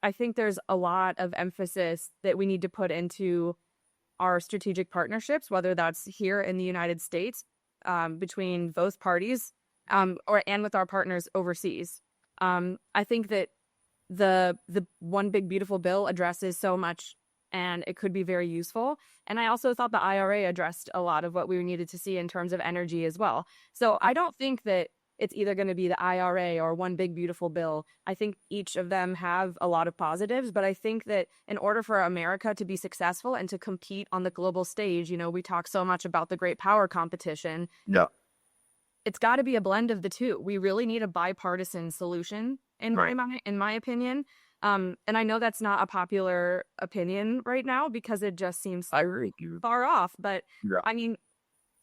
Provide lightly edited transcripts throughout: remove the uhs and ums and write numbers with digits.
I think there's a lot of emphasis that we need to put into our strategic partnerships, whether that's here in the United States, between both parties, and with our partners overseas. I think that the one big beautiful bill addresses so much, and it could be very useful. And I also thought the IRA addressed a lot of what we needed to see in terms of energy as well. So I don't think that it's either going to be the IRA or one big beautiful bill. I think each of them have a lot of positives, but I think that in order for America to be successful and to compete on the global stage, we talk so much about the great power competition. Yeah. It's got to be a blend of the two. We really need a bipartisan solution, in Right. my opinion. And I know that's not a popular opinion right now because it just seems I agree. far off. But Yeah. I mean,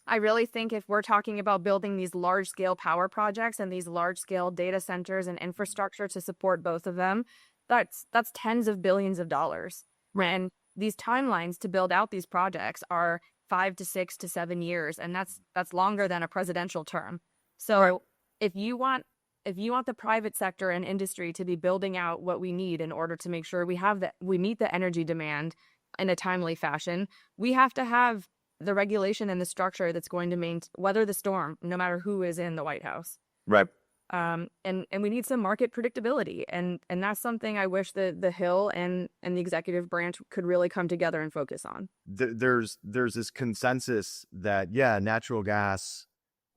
I really think if we're talking about building these large-scale power projects and these large-scale data centers and infrastructure to support both of them, that's tens of billions of dollars. And these timelines to build out these projects are 5 to 6 to 7 years, and that's longer than a presidential term. So if you want the private sector and industry to be building out what we need in order to make sure we meet the energy demand in a timely fashion, we have to have the regulation and the structure that's going to weather the storm, no matter who is in the White House. Right. And we need some market predictability, and that's something I wish the Hill and the executive branch could really come together and focus on. There's this consensus that natural gas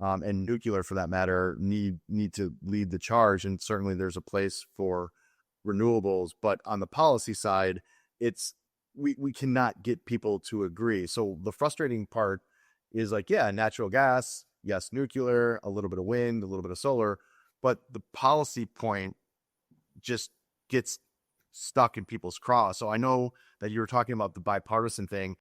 and nuclear, for that matter, need to lead the charge, and certainly there's a place for renewables. But on the policy side, we cannot get people to agree. So the frustrating part is natural gas, yes, nuclear, a little bit of wind, a little bit of solar, but the policy point just gets stuck in people's craw. So I know that you were talking about the bipartisan thing.